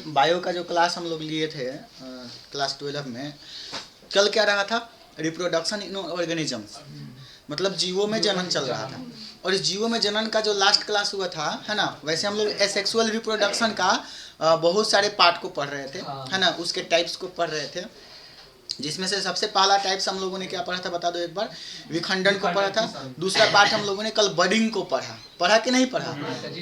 Bio का जो class हम लोग लिए थे क्लास 12 में, कल क्या रहा था? रिप्रोडक्शन इन ऑर्गेनिजम्स, मतलब जीवों में जनन चल रहा था। और इस जीवों में जनन का जो लास्ट क्लास हुआ था, है ना, वैसे हम लोग एसेक्सुअल रिप्रोडक्शन का बहुत सारे पार्ट को पढ़ रहे थे, है ना, उसके टाइप्स को पढ़ रहे थे, जिसमें से सबसे पहला टाइप्स हम लोगों ने क्या पढ़ा था बता दो एक बार? विखंडन को पढ़ा था। दूसरा पार्ट हम लोगों ने कल बडिंग को पढ़ा कि नहीं पढ़ा?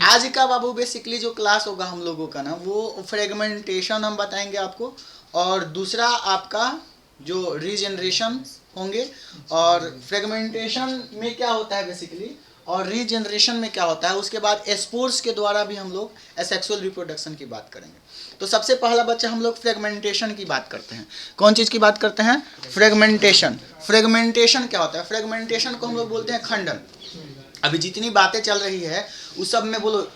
आज का बाबू बेसिकली जो क्लास होगा हम लोगों का ना, वो फ्रेगमेंटेशन हम बताएंगे आपको, और दूसरा आपका जो रीजनरेशन होंगे, और फ्रेगमेंटेशन में क्या होता है बेसिकली, और रीजनरेशन में क्या होता है, उसके बाद स्पोर्स के द्वारा भी हम लोग एसेक्सुअल रिप्रोडक्शन की बात करेंगे। तो सबसे पहला बच्चा हम लोग फ्रेगमेंटेशन की बात करते हैं। कौन चीज़ की बात करते हैं? फ्रेगमेंटेशन। फ्रेगमेंटेशन क्या होता है? फ्रेगमेंटेशन को हम लोग बोलते हैं खंडन। अभी जितनी बातें चल रही है उस सब में बोलो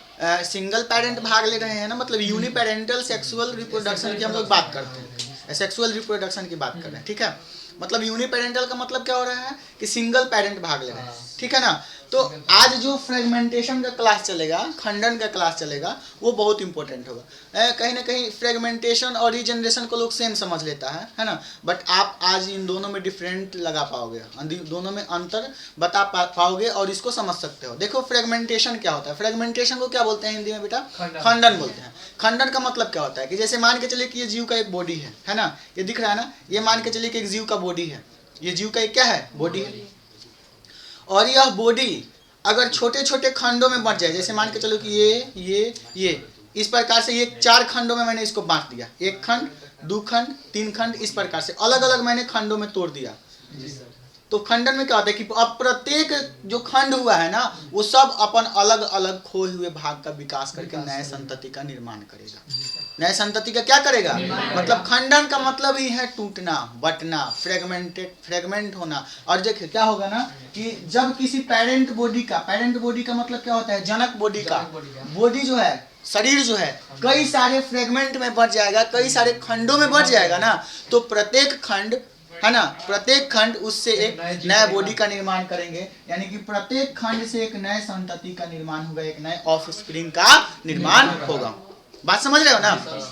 सिंगल पेरेंट भाग ले रहे हैं ना, मतलब यूनिपेरेंटल सेक्सुअल रिप्रोडक्शन की हम लोग बात करते हैं, सेक्सुअल रिप्रोडक्शन की बात कर रहे हैं, ठीक है। मतलब यूनिपेरेंटल का मतलब क्या हो रहा है कि सिंगल पेरेंट भाग ले रहे हैं, ठीक है ना। तो आज जो फ्रेगमेंटेशन का क्लास चलेगा, खंडन का क्लास चलेगा, वो बहुत इंपॉर्टेंट होगा। कहीं ना कहीं फ्रेगमेंटेशन और रीजनरेशन को लोग सेम समझ लेता है ना, बट आप आज इन दोनों में डिफरेंट लगा पाओगे, दोनों में अंतर बता पाओगे और इसको समझ सकते हो। देखो फ्रेगमेंटेशन क्या होता है? फ्रेगमेंटेशन को क्या बोलते हैं हिंदी में बेटा? खंडन बोलते हैं। खंडन का मतलब क्या होता है कि जैसे मान के चलिए कि ये जीव का एक बॉडी है ना, ये दिख रहा है ना, ये मान के चलिए कि एक जीव का बॉडी है, ये जीव का एक क्या है? बॉडी है। और यह बॉडी अगर छोटे छोटे खंडों में बंट जाए, जैसे मान के चलो कि ये इस प्रकार से, ये 4 खंडों में मैंने इसको बांट दिया, 1 खंड, 2 खंड, 3 खंड, इस प्रकार से अलग अलग मैंने खंडों में तोड़ दिया। तो खंडन में क्या होता है कि अब प्रत्येक जो खंड हुआ है ना, वो सब अपन अलग अलग खोए हुए भाग का विकास करके नए संतति का निर्माण करेगा। नए संतति का क्या करेगा? मतलब खंडन का मतलब ही है टूटना, बटना, फ्रेगमेंट होना। और देखिए क्या होगा ना कि जब किसी पेरेंट बॉडी का मतलब क्या होता है? जनक बॉडी का बॉडी जो है, शरीर जो है, कई सारे फ्रेगमेंट में बट जाएगा, कई सारे खंडों में बट जाएगा ना, तो प्रत्येक खंड, है ना, प्रत्येक खंड उससे एक नया बॉडी का निर्माण करेंगे, यानी कि प्रत्येक खंड से एक नए संतति का निर्माण होगा, एक नए ऑफस्प्रिंग का निर्माण होगा। बात समझ रहे हो ना?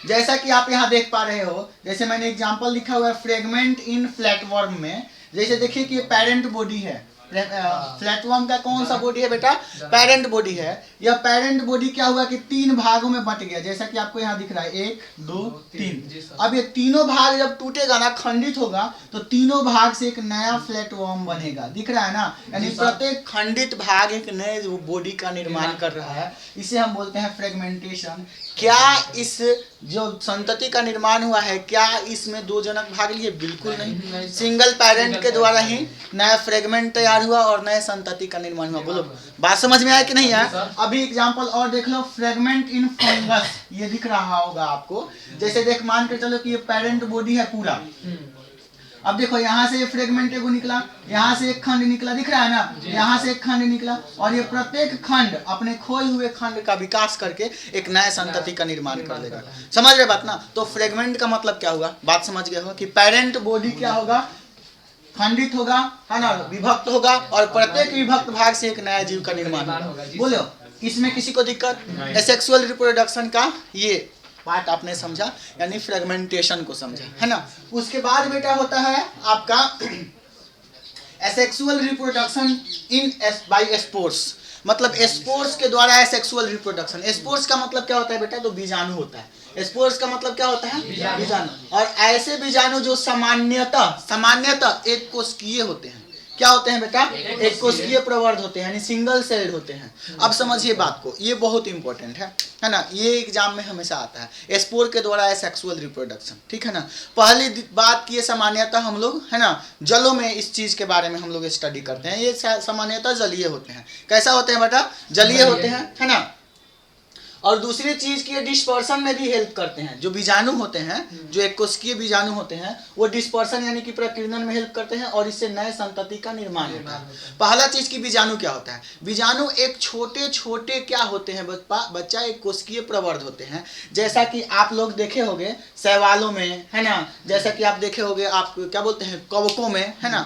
जैसा कि आप यहाँ देख पा रहे हो, जैसे मैंने एग्जांपल लिखा हुआ है फ्रेगमेंट इन फ्लैटवर्म में, जैसे देखिए कि ये पेरेंट बॉडी है, फ्लैटवर्म का कौन सा बॉडी है बेटा? पेरेंट बॉडी है। यह पेरेंट बॉडी क्या हुआ कि 3 भागों में बट गया, जैसा कि आपको यहाँ दिख रहा है 1 2 3। अब ये तीनों भाग जब टूटेगा ना, खंडित होगा, तो तीनों भाग से एक नया फ्लैटवर्म बनेगा, दिख रहा है ना। यानी प्रत्येक खंडित भाग एक नए बॉडी का निर्माण कर रहा है, इसे हम बोलते हैं फ्रेगमेंटेशन। क्या इस जो संतति का निर्माण हुआ है, क्या इसमें 2 जनक भाग लिए? बिल्कुल नहीं। सिंगल पेरेंट के द्वारा ही नया फ्रेगमेंट तैयार हुआ और नए संतति का निर्माण हुआ। बोलो बात समझ में आया कि नहीं आया? अभी एग्जांपल और देख लो, फ्रेगमेंट इन फंगस, ये दिख रहा होगा आपको। जैसे देख मान कर चलो कि ये पेरेंट बॉडी है पूरा, अब देखो यहाँ से फ्रेगमेंट एगो निकला, यहाँ से एक खंड निकला, दिख रहा है ना, यहाँ से एक खंड निकला, और ये प्रत्येक खंड अपने खोए हुए खंड का विकास करके एक नए संतति का निर्माण कर लेगा। समझ रहे बात ना? तो फ्रेगमेंट का मतलब क्या होगा? बात समझ गए हो कि पेरेंट बॉडी क्या होगा? खंडित होगा, है ना, विभक्त होगा, और प्रत्येक विभक्त भाग से एक नया जीव का निर्माण होगा। बोलो इसमें किसी को दिक्कत? एसेक्सुअल रिप्रोडक्शन का ये पार्ट आपने समझा, यानी फ्रेगमेंटेशन को समझा, है ना। उसके बाद बेटा होता है आपका asexual reproduction in by spores, मतलब स्पोर्स के द्वारा एसेक्सुअल रिप्रोडक्शन। स्पोर्स का मतलब क्या होता है बेटा? तो बीजाणु होता है। स्पोर्स का मतलब क्या होता है? बीजाणु। और ऐसे बीजाणु जो सामान्यतः एक कोशिकीय होते हैं। क्या होते हैं बेटा? एक कोशिकीय प्रवर्ध होते हैं, यानी सिंगल सेल्ड होते हैं। अब समझिए बात को, ये बहुत इंपॉर्टेंट है ना, ये एग्जाम में हमेशा आता है, स्पोर के द्वारा सेक्सुअल रिप्रोडक्शन, ठीक है ना। पहली बात की सामान्यतः हम लोग, है ना, जलों में इस चीज के बारे में हम लोग स्टडी करते हैं। ये सामान्यतः जलीय होते हैं। कैसा होते हैं बेटा? जलीय होते हैं, है ना। और दूसरी चीज की डिस्पर्सन में भी हेल्प करते हैं। जो बीजाणु होते हैं, जो एक कोशिकीय बीजाणु होते हैं, वो डिस्पर्सन यानी कि प्रकीर्णन में हेल्प करते हैं, और इससे नए संतति का निर्माण होता है। पहला चीज की बीजाणु क्या होता है? बीजाणु एक छोटे छोटे क्या होते हैं बच्चा? एक कोशिकीय प्रवर्ध होते हैं। जैसा कि आप लोग देखे होंगे शैवालों में, है ना, जैसा कि आप देखे होंगे, आप क्या बोलते हैं, कवकों में, है ना।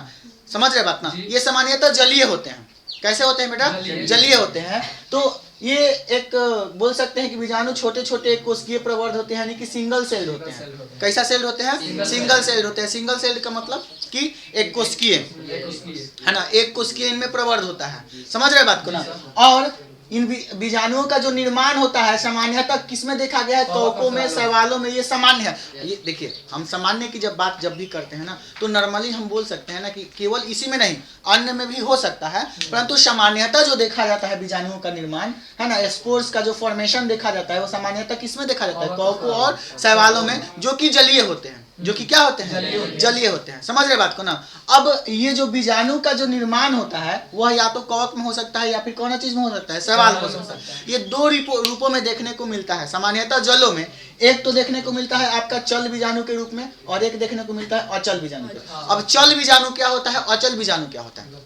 समझ रहे बात ना? ये सामान्यतः जलीय होते हैं। कैसे होते हैं बेटा? जलीय होते हैं। तो ये एक बोल सकते हैं कि बीजाणु छोटे छोटे कोशिकीय प्रवर्ध होते हैं, यानी कि सिंगल सेल्ड होते हैं। कैसा सेल्ड होते हैं? सिंगल सेल्ड होते हैं। सिंगल सेल्ड का मतलब कि एक कोशिकीय है ना, एक कोशिकीय इनमें प्रवर्ध होता है। समझ रहे बात को ना। और इन बीजाणुओं का जो निर्माण होता है सामान्यतः किसमें देखा गया है? कवकों में, शैवालों में। ये सामान्य है। ये देखिए, हम सामान्य की जब भी करते हैं ना, तो नॉर्मली हम बोल सकते हैं ना कि केवल इसी में नहीं, अन्य में भी हो सकता है, परंतु सामान्यतः जो देखा जाता है बीजाणुओं का निर्माण है ना, स्पोर्स का जो फॉर्मेशन देखा जाता है, वो सामान्यतः किसमें देखा जाता है? कवकों और शैवालों में, जो कि जलीय होते हैं। जो कि क्या होते हैं? जलीय होते हैं। समझ रहे बात को ना। अब ये जो बीजाणु का जो निर्माण होता है वह या तो कवक में हो सकता है या फिर कौन चीज में हो सकता है? शैवाल हो सकता है। ये दो रूपों में देखने को मिलता है सामान्यतः जलों में। एक तो देखने को मिलता है आपका चल बीजाणु के रूप में, और एक देखने को मिलता है अचल बीजाणु के। अब चल बीजाणु क्या होता है? अचल बीजाणु क्या होता है?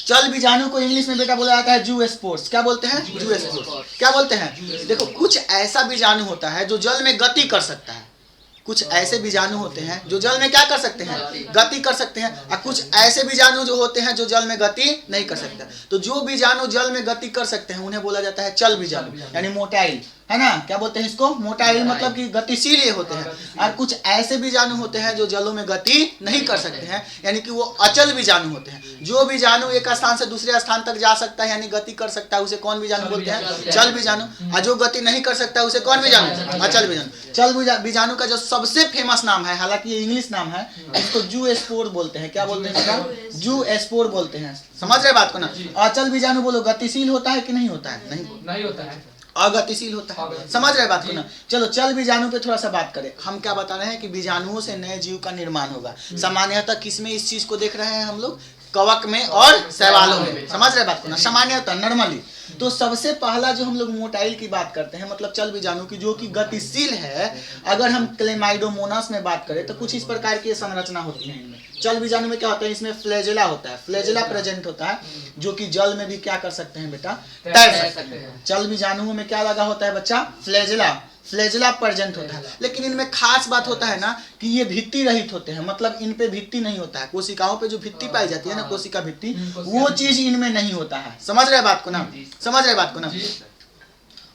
चल बीजाणु को इंग्लिश में बेटा बोला जाता है जू स्पोर्स। क्या बोलते हैं? जू स्पोर्स। क्या बोलते हैं? देखो, कुछ ऐसा बीजाणु होता है जो जल में गति कर सकता है। कुछ ऐसे बीजाणु होते हैं जो जल में क्या कर सकते हैं? गति कर सकते हैं। और कुछ ऐसे बीजाणु जो होते हैं जो जल में गति नहीं कर सकते। तो जो बीजाणु जल में गति कर सकते हैं उन्हें बोला जाता है चल बीजाणु, यानी मोटाइल, है ना। क्या बोलते हैं इसको? मोटाइल, मतलब कि गतिशील ये होते हैं। और कुछ ऐसे बीजाणु होते हैं जो जलों में गति नहीं कर सकते हैं, यानी कि वो अचल बीजाणु होते हैं। जो बीजाणु एक स्थान से दूसरे स्थान तक जा सकता है, यानी गति कर सकता है, उसे कौन बीजाणु बोलते हैं? चल बीजाणु। और जो गति नहीं कर सकता है उसे कौन बीजाणु? अचल बीजाणु। चल बीजाणु का जो सबसे फेमस नाम है, हालांकि ये इंग्लिश नाम है, इसको जू स्पोर बोलते हैं। क्या बोलते हैं? जू स्पोर बोलते हैं। समझ रहे बात को ना। अचल बीजाणु बोलो, गतिशील होता है कि नहीं होता है? नहीं होता है, अगतिशील होता है। समझ रहे बात को ना। चलो चल बीजाणु पे थोड़ा सा बात करें। हम क्या बता रहे हैं कि बीजाणुओं से नए जीव का निर्माण होगा। सामान्यतः किसमें इस चीज को देख रहे हैं हम लोग? कवक में और शैवालों में। समझ रहे बात को ना, सामान्यतः नॉर्मली। तो सबसे पहला जो हम लोग मोटाइल की बात करते हैं, मतलब चल बीजाणु की, जो कि गतिशील है, अगर हम क्लेमाइडोमोनास में बात करें तो कुछ इस प्रकार की संरचना होती है इनमें। चल बीजाणु में क्या होता है? इसमें फ्लैजेला होता है, फ्लैजेला प्रेजेंट होता है, जो कि जल में भी क्या कर सकते हैं बेटा? तैर सकते हैं। चल बीजाणुओं में क्या लगा होता है बच्चा? फ्लैजेला प्रेजेंट होता है। लेकिन इनमें खास बात होता है ना कि ये भित्ति रहित होते हैं, मतलब इन पे भित्ति नहीं होता है। कोशिकाओं पे जो भित्ति पाई जाती है ना, कोशिका भित्ति, वो चीज इनमें नहीं होता है। समझ रहे बात को ना। समझ रहे बात को ना।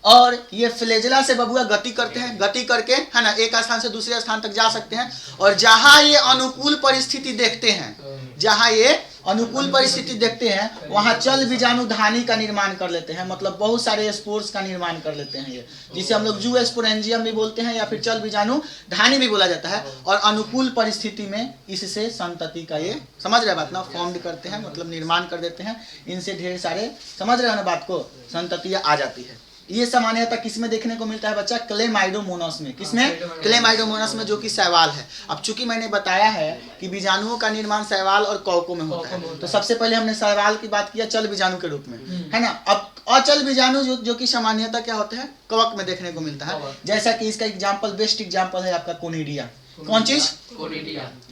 और ये फ्लैजेला से बबुआ गति करते हैं, गति करके है ना एक स्थान से दूसरे स्थान तक जा सकते हैं। और जहां ये अनुकूल परिस्थिति देखते हैं, जहां ये अनुकूल परिस्थिति देखते हैं, वहां चल बीजाणु धानी का निर्माण कर लेते हैं, मतलब बहुत सारे स्पोर्स का निर्माण कर लेते हैं ये, जिसे हम लोग जू स्पोरेंजियम भी बोलते हैं या फिर चल बीजाणु धानी भी बोला जाता है। और अनुकूल परिस्थिति में इससे संतति का ये, समझ रहे बात ना, फॉर्म करते हैं, मतलब निर्माण कर देते हैं। इनसे ढेर सारे, समझ रहे हो ना बात को, संततियां आ जाती है। ये सामान्यतः किसमें देखने को मिलता है बच्चा? क्लेमाइडोमोनास में। किसमें? क्लेमाइडोमोनास में, जो कि शैवाल है। अब चूंकि मैंने बताया है कि बीजाणुओं का निर्माण शैवाल और कवकों में होता है, तो सबसे पहले हमने शैवाल की बात किया चल बीजाणु के रूप में, है ना। अब अचल बीजाणु जो कि सामान्यतः क्या होता है? कवक में देखने को मिलता है। जैसा कि इसका एग्जाम्पल, बेस्ट एग्जाम्पल है आपका कोनिडिया। कौन चीज?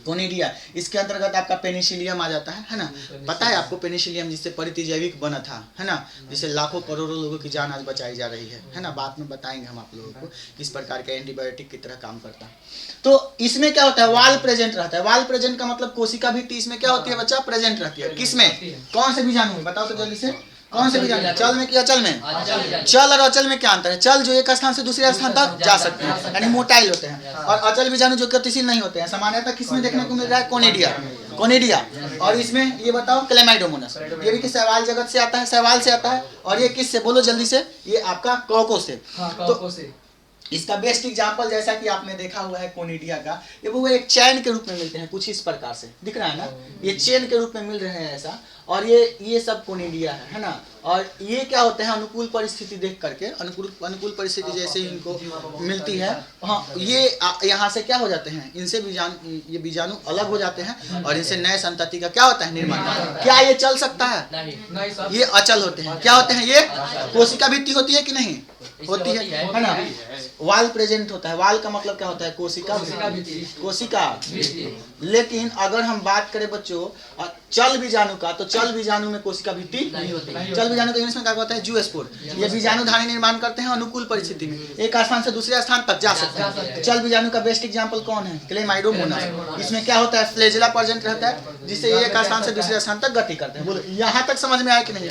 कोनिडिया। इसके अंतर्गत आपका पेनिसिलियम आ जाता है ना। पता है आपको पेनिसिलियम जिससे परितिजैविक बना था, है ना, जिससे लाखों करोड़ों लोगों की जान आज बचाई जा रही है ना। बाद में बताएंगे हम आप लोगों को किस प्रकार के एंटीबायोटिक की तरह काम करता है। तो इसमें क्या होता है? वाल प्रेजेंट रहता है। वाल प्रेजेंट का मतलब कोशिका भित्ति इसमें क्या होती है बच्चा? प्रेजेंट रहती है। किसमें? कौन से बीजाणु में? बताओ तो जल्दी से। कौन से बीजाणु? चल में कि अचल में? चल और अचल में क्या अंतर है? चल जो एक स्थान से दूसरे स्थान तक जा सकते हैं, यानी मोटाइल होते हैं। और अचल बीजाणु जो गतिशील नहीं होते हैं। सामान्यतः किसमें देखने को मिल रहा है? कोनिडिया। और इसमें ये बताओ क्लेमाइडोमोनास, ये भी किस शैवाल जगत से आता है? शैवाल से आता है। और ये किससे? बोलो जल्दी से। ये आपका कवकों से। तो इसका बेस्ट एग्जांपल जैसा कि आपने देखा हुआ है कोनिडिया का, ये वो एक चैन के रूप में मिलते हैं, कुछ इस प्रकार से दिख रहा है ना, ये चेन के रूप में मिल रहे हैं ऐसा। और ये सब कोनिडिया है ना। और ये क्या होते हैं? अनुकूल परिस्थिति देख करके, अनुकूल परिस्थिति जैसे इनको मिलती है, हाँ, ये यहाँ से क्या हो जाते हैं? इनसे ये बीजाणु अलग हो जाते हैं और इनसे नए संतति का क्या होता है? निर्माण। क्या ये चल सकता है? नहीं। ये अचल होते हैं। क्या होते हैं? ये कोशिका भित्ति होती है कि नहीं होती है ना। वाल प्रेजेंट होता है। वाल का मतलब क्या होता है? कोशिका। लेकिन अगर हम बात करें बच्चों चल बीजाणु का, तो चल बीजाणु में कोशिका भित्ति नहीं होती है। चल बीजाणु का इंग्लिश में क्या होता है? जू स्पोर। ये बीजाणु धानी निर्माण करते हैं अनुकूल परिस्थिति में, एक स्थान से दूसरे स्थान तक जा सकते हैं। चल बीजाणु का बेस्ट एग्जांपल कौन है? क्लेमाइडोमोनास। इसमें क्या होता है? फ्लैजेला प्रेजेंट रहता है, जिससे एक स्थान से दूसरे स्थान तक गति करते हैं। बोलो यहाँ तक समझ में आया कि नहीं?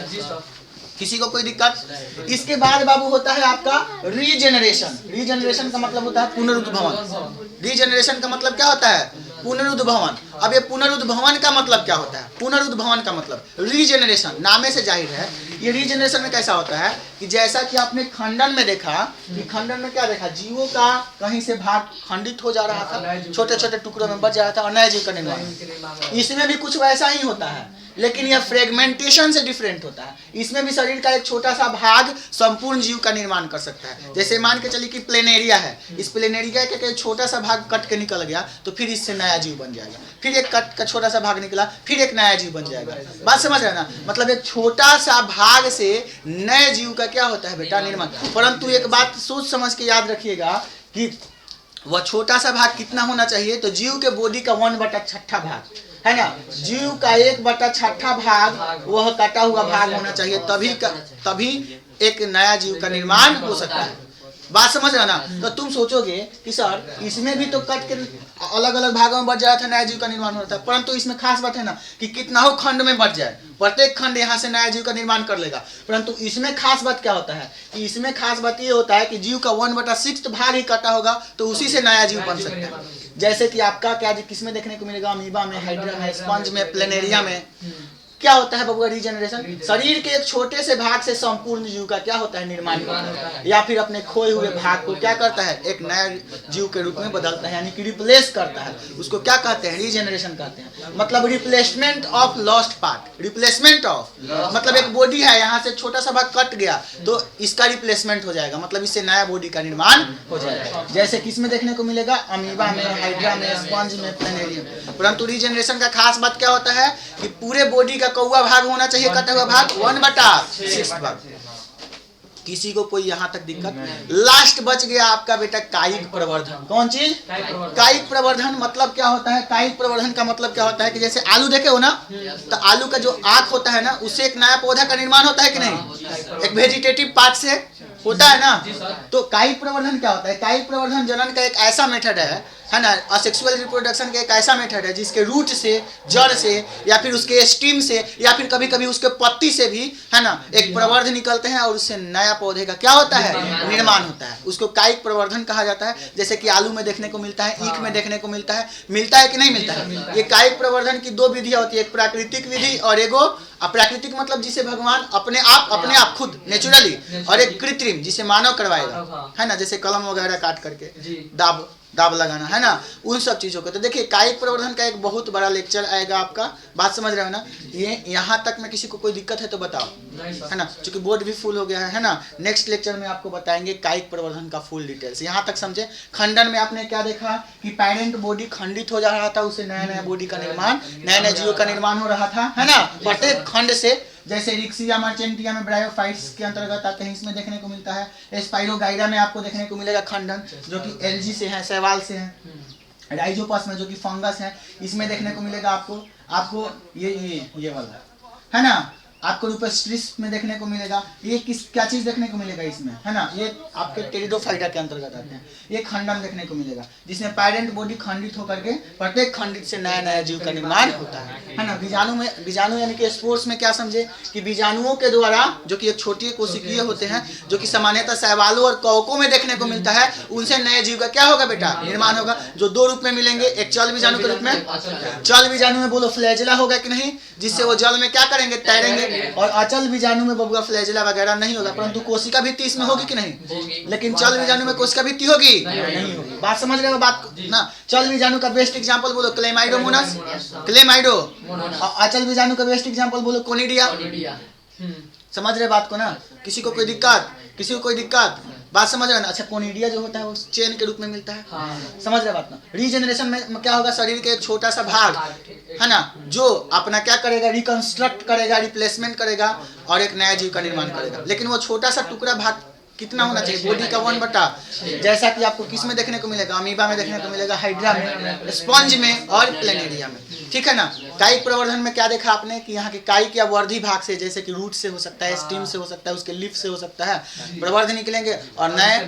किसी को कोई दिक्कत? इसके बाद बाबू होता है आपका रीजेनरेशन। रीजेनरेशन का मतलब होता है पुनरुद्भवन। रीजेनरेशन का मतलब क्या होता है? पुनरुद्भवन। अब ये पुनरुद्भवन का मतलब क्या होता है? पुनरुद्भवन का मतलब रीजेनरेशन, नामे से जाहिर है। ये रीजेनरेशन में कैसा होता है कि जैसा कि आपने खंडन में देखा कि खंडन में क्या देखा, जीवों का कहीं से भाग खंडित हो जा रहा था, छोटे छोटे टुकड़ों में बच जा रहा था और नए जीव का निर्माण। इसमें भी कुछ वैसा ही होता है, लेकिन यह फ्रेगमेंटेशन से डिफरेंट होता है। इसमें भी शरीर का एक छोटा सा भाग संपूर्ण जीव का निर्माण कर सकता है। जैसे मान के चलिए कि प्लेनेरिया है, इस प्लेनेरिया का एक छोटा सा भाग कट के निकल गया तो फिर इससे नया जीव बन जाएगा, फिर एक कट का छोटा सा भाग निकला फिर एक नया जीव बन जाएगा। बात समझ रहे ना? मतलब एक छोटा सा भाग से नए जीव का क्या होता है बेटा? निर्माण। परंतु एक बात सोच समझ के याद रखिएगा कि वह छोटा सा भाग कितना होना चाहिए? तो जीव के बॉडी का 1/6 भाग है ना, जीव का 1/6 भाग वह कटा हुआ भाग होना चाहिए, तभी एक नया जीव का निर्माण हो सकता है। बात समझ रहे ना? तो तुम सोचोगे कि सर इसमें भी तो कट के अलग अलग भागों में बढ़ जाया था, नया जीव का निर्माण होता है, परंतु इसमें खास बात है ना कि कितना हो खंड में बढ़ जाए, प्रत्येक खंड यहाँ से नया जीव का निर्माण कर लेगा। परंतु इसमें खास बात क्या होता है कि इसमें खास बात ये होता है कि जीव का 1/6 भाग ही कटा होगा तो उसी से नया जीव बन सकता है। जैसे कि आपका क्या किसमें देखने को मिलेगा? अमीबा में, हाइड्रा में, स्पंज में, प्लेनेरिया में। क्या होता है बबुआ? रीजनरेशन। शरीर के एक छोटे से भाग से संपूर्ण जीव का क्या होता है? निर्माण करता है, या फिर अपने खोए हुए भाग को क्या करता है? एक नया जीव के रूप में बदलता है, यानी कि रिप्लेस करता है। उसको क्या कहते हैं? रीजनरेशन कहते हैं। मतलब replacement of lost part. Replacement of मतलब एक बॉडी है, यहाँ से छोटा सा भाग कट गया तो इसका रिप्लेसमेंट हो जाएगा, मतलब इससे नया बॉडी का निर्माण हो जाएगा। जैसे किसमें देखने को मिलेगा? अमीबा में, हाइड्रा में, स्पंज में, प्लेनेरिया में। परंतु रीजनरेशन का खास बात क्या होता है कि पूरे बॉडी का कौवा भाग होना चाहिए, कटा हुआ भाग 1/6 भाग। किसी को कोई यहाँ तक दिक्कत? लास्ट बच गया आपका बेटा कायिक प्रवर्धन। कौन चीज? कायिक प्रवर्धन। मतलब क्या होता है? कायिक प्रवर्धन का मतलब क्या होता है कि जैसे आलू देखे हो ना, तो आलू का जो आँख होता है ना, उससे एक नया पौधा का निर्माण होता है कि नहीं? एक वेजिटेटिव पार्ट से होता है ना। तो कायिक प्रवर्धन क्या होता है? कायिक प्रवर्धन जनन का एक ऐसा मेथड है ना, असेक्सुअल रिप्रोडक्शन का एक ऐसा मेथड है जिसके रूट से, जड़ से, या फिर उसके स्टीम से, या फिर कभी कभी उसके पत्ती से भी है ना एक प्रवर्ध निकलते हैं और उससे नया पौधे का क्या होता है? निर्माण होता है। उसको कायिक प्रवर्धन कहा जाता है। जैसे कि आलू में देखने को मिलता है, ईख में देखने को मिलता है कि नहीं मिलता है? ये कायिक प्रवर्धन की दो विधियां होती है, एक प्राकृतिक विधि और एगो अप्राकृतिक, मतलब जिसे भगवान अपने आप खुद नेचुरली, और एक कृत्रिम जिसे मानव करवाएगा, है ना, जैसे कलम वगैरह काट करके दाब लगाना, है ना, उन सब चीज़ों को। तो देखिए कायिक प्रवर्धन का एक बहुत बड़ा लेक्चर आएगा आपका। बात समझ रहे हो ना? ये यहाँ तक में किसी को कोई दिक्कत है तो बताओ, है ना, क्योंकि बोर्ड भी फुल हो गया है ना। नेक्स्ट लेक्चर में आपको बताएंगे कायिक प्रवर्धन का फुल डिटेल्स। यहाँ तक समझे? खंडन में आपने क्या देखा कि पैरेंट बॉडी खंडित हो जा रहा था, उससे नया नया बॉडी का निर्माण, नया नया जीवों का निर्माण हो रहा था, है ना, प्रत्येक खंड से। जैसे रिक्सिया मर्चेंटिया में ब्रायोफाइट्स के अंतर्गत आते हैं, इसमें देखने को मिलता है। स्पाइरोगाइरा में आपको देखने को मिलेगा खंडन, जो कि एल्गी से है, शैवाल से है। राइजोपस में जो कि फंगस है, इसमें देखने को मिलेगा आपको ये वाला, है ना। आपको रूपेस्ट्रिस में देखने को मिलेगा। ये क्या चीज देखने को मिलेगा इसमें, है ना, ये आपके टेरिडोफाइटा के अंतर्गत आते हैं। ये खंडन देखने को मिलेगा जिसमें पैरेंट बॉडी खंडित होकर के प्रत्येक खंडित से नया नया जीव का निर्माण होता है ना। बीजाणु यानी कि स्पोर्स में क्या समझे कि बीजाणुओं के द्वारा, जो कि एक छोटी कोशिकीय होते हैं, जो कि सामान्यतः शैवालों और कवकों में देखने को मिलता है, उनसे नए जीव का क्या होगा बेटा? निर्माण होगा। जो दो रूप में मिलेंगे, एक चल बीजाणु के रूप में, चल बीजाणु में बोलो फ्लैजेला होगा कि नहीं, जिससे वो जल में क्या करेंगे? तैरेंगे। और अचल बीजाणु में बबुआ फ्लैजेला वगैरह नहीं होगा, परंतु कोशिका भित्ति इसमें होगी कि नहीं? लेकिन चल बीजाणु में कोशिका भित्ति होगी? नहीं होगी। बात समझ रहे हो बात ना? चल बीजाणु का बेस्ट एग्जांपल बोलो क्लेमाइडोमोनास, क्लेमाइडो। अचल बीजाणु का बेस्ट एग्जांपल बोलो कोनिडिया। समझ रहे बात को ना? किसी को कोई दिक्कत? बात समझ रहे हैं ना? अच्छा, कोनिडिया जो होता है वो चेन के रूप में मिलता है। समझ रहे बात ना? रीजनरेशन में क्या होगा? शरीर के एक छोटा सा भाग, है ना, जो अपना क्या करेगा? रिकंस्ट्रक्ट करेगा, रिप्लेसमेंट करेगा और एक नया जीव का निर्माण करेगा। लेकिन वो छोटा सा टुकड़ा भाग कितना होना चाहिए? बॉडी का 1/, जैसा कि आपको किस में देखने को मिलेगा? अमीबा में देखने को मिलेगा, हाइड्रा में, स्पंज में और प्लेनेरिया में। ठीक है ना। कायिक प्रवर्धन में क्या देखा आपने कि यहाँ के कायिक या वर्धी भाग से, जैसे कि रूट से हो सकता है, स्टीम से हो सकता है, उसके लीफ से हो सकता है, प्रवर्ध निकलेंगे और नए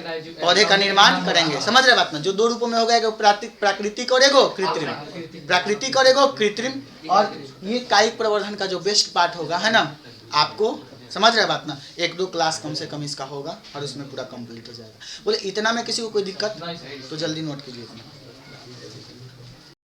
पौधे का निर्माण करेंगे। समझ रहे बात ना? जो दो रूपों में होगा, प्राकृतिक और एगो कृत्रिम, प्राकृतिक और एगो कृत्रिम। और ये कायिक प्रवर्धन का जो बेस्ट पार्ट होगा, है ना, आपको समझ रहे बात ना, 1-2 क्लास कम से कम इसका होगा और उसमें पूरा कंप्लीट हो जाएगा। बोले इतना में किसी को कोई दिक्कत, तो जल्दी नोट कीजिए इतना।